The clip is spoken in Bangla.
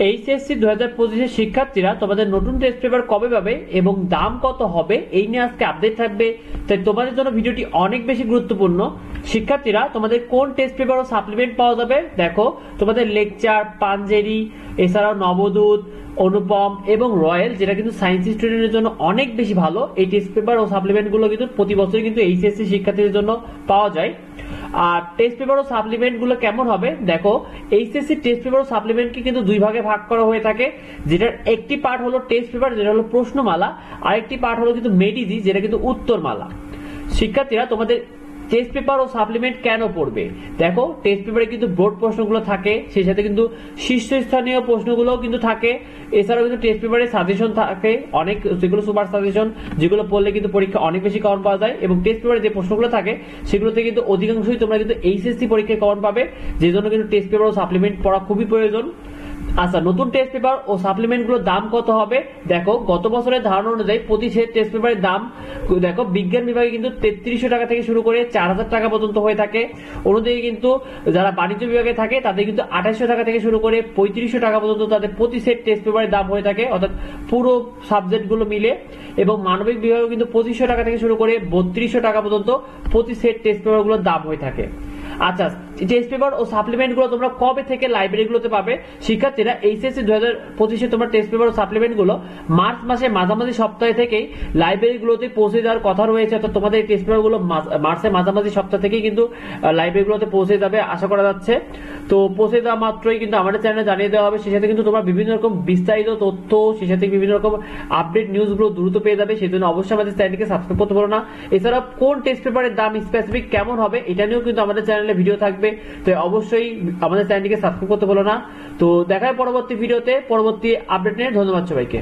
এইচএসসি 2025 শিক্ষার্থীরা তোমাদের নতুন টেস্ট পেপার কবে পাবে এবং দাম কত হবে এই নিয়ে আজকে আপডেট থাকবে। তাই তোমাদের জন্য ভিডিওটি অনেক বেশি গুরুত্বপূর্ণ। শিক্ষার্থীরা তোমাদের কোন টেস্ট পেপার ও সাপ্লিমেন্ট পাওয়া যাবে দেখো, তোমাদের লেকচার, পাঞ্জেরি, এছাড়াও নবদূত, অনুপম এবং রয়্যাল, যেটা কিন্তু সায়েন্স স্টুডেন্টের জন্য অনেক বেশি ভালো। এই টেস্ট পেপার ও সাপ্লিমেন্ট গুলো কিন্তু প্রতি বছরই কিন্তু এইচএসসি শিক্ষার্থীদের জন্য পাওয়া যায়। আর টেস্ট পেপার ও সাপ্লিমেন্ট গুলো কেমন হবে দেখো, এইচএসসি টেস্ট পেপার ও সাপ্লিমেন্টকে কিন্তু দুই ভাগে ভাগ করা হয়ে থাকে, যেটার একটি পার্ট হলো টেস্ট পেপার, যেটা হলো প্রশ্নমালা, আরেকটি পার্ট হলো কিন্তু মেডিজি, যেটা কিন্তু উত্তরমালা। শিক্ষার্থীরা তোমাদের টেস্ট পেপার ও সাপ্লিমেন্ট কেন পড়বে দেখো, টেস্ট পেপারে কিন্তু বোর্ড প্রশ্নগুলো থাকে, সেই সাথে কিন্তু শীর্ষস্থানীয় প্রশ্নগুলো কিন্তু থাকে। এছাড়াও কিন্তু টেস্ট পেপারে সাজেশন থাকে অনেক, যেগুলো সুপার সাজেশন, যেগুলো পড়লে কিন্তু পরীক্ষা অনেক বেশি কমন পাওয়া যায়। এবং টেস্ট পেপারে যে প্রশ্নগুলো থাকে সেগুলোতে কিন্তু অধিকাংশই তোমরা কিন্তু এইচএসসি পরীক্ষায় কমন পাবে, যে জন্য কিন্তু টেস্ট পেপার ও সাপ্লিমেন্ট পড়া খুবই প্রয়োজন। আচ্ছা, নতুন টেস্ট পেপার ও সাপ্লিমেন্ট গুলোর দাম কত হবে দেখো, গত বছরের ধারণা অনুযায়ী প্রতি সেট টেস্ট পেপারের দাম দেখো, বিজ্ঞান বিভাগে কিন্তু 3300 টাকা থেকে শুরু করে 4000 টাকা পর্যন্ত হয়ে থাকে। অন্যদিকে কিন্তু যারা বাণিজ্য বিভাগে থাকে তাদের কিন্তু 2800 টাকা থেকে শুরু করে 3500 টাকা পর্যন্ত তাদের প্রতি সেট টেস্ট পেপারের দাম হয়ে থাকে, অর্থাৎ পুরো সাবজেক্ট গুলো মিলে। এবং মানবিক বিভাগে কিন্তু 2500 টাকা থেকে শুরু করে 3200 টাকা পর্যন্ত প্রতি সেট টেস্ট পেপার গুলোর দাম হয়ে থাকে। আচ্ছা, টেস্ট পেপার ও সাপ্লিমেন্ট গুলো তোমরা কবে থেকে লাইব্রেরি গুলোতে পাবে? শিক্ষার্থীরা এইচএসসি 2025 তোমরা টেস্ট পেপার ও সাপ্লিমেন্ট গুলো মার্চ মাসে মাঝামাঝি সপ্তাহে থেকেই লাইব্রেরি গুলোতে পৌঁছে দেওয়ার কথা রয়েছে, অর্থাৎ তোমাদের এই টেস্ট পেপার গুলো মার্চের মাঝামাঝি সপ্তাহ থেকেই কিন্তু লাইব্রেরি গুলোতে পৌঁছে যাবে আশা করা যাচ্ছে। তো পৌঁছে দেওয়া মাত্রই কিন্তু আমাদের চ্যানেলে জানিয়ে দেওয়া হবে। সেই সাথে কিন্তু তোমরা বিভিন্ন রকম বিস্তারিত তথ্য, সেই সাথে বিভিন্ন রকম আপডেট নিউজ গুলো দ্রুত পেয়ে যাবে। সেই জন্য অবশ্যই আমাদের চ্যানেলকে সাবস্ক্রাইব করতে পারো না। এছাড়া কোন টেস্ট পেপারের দাম স্পেসিফিক কেমন হবে এটা নিয়েও কিন্তু আমাদের চ্যানেলে ভিডিও থাকবে, তো অবশ্যই আমাদের চ্যানেলটিকে সাবস্ক্রাইব করতে বলো না। তো দেখা হয় পরবর্তী ভিডিওতে পরবর্তী আপডেট নিয়ে। ধন্যবাদ সবাইকে।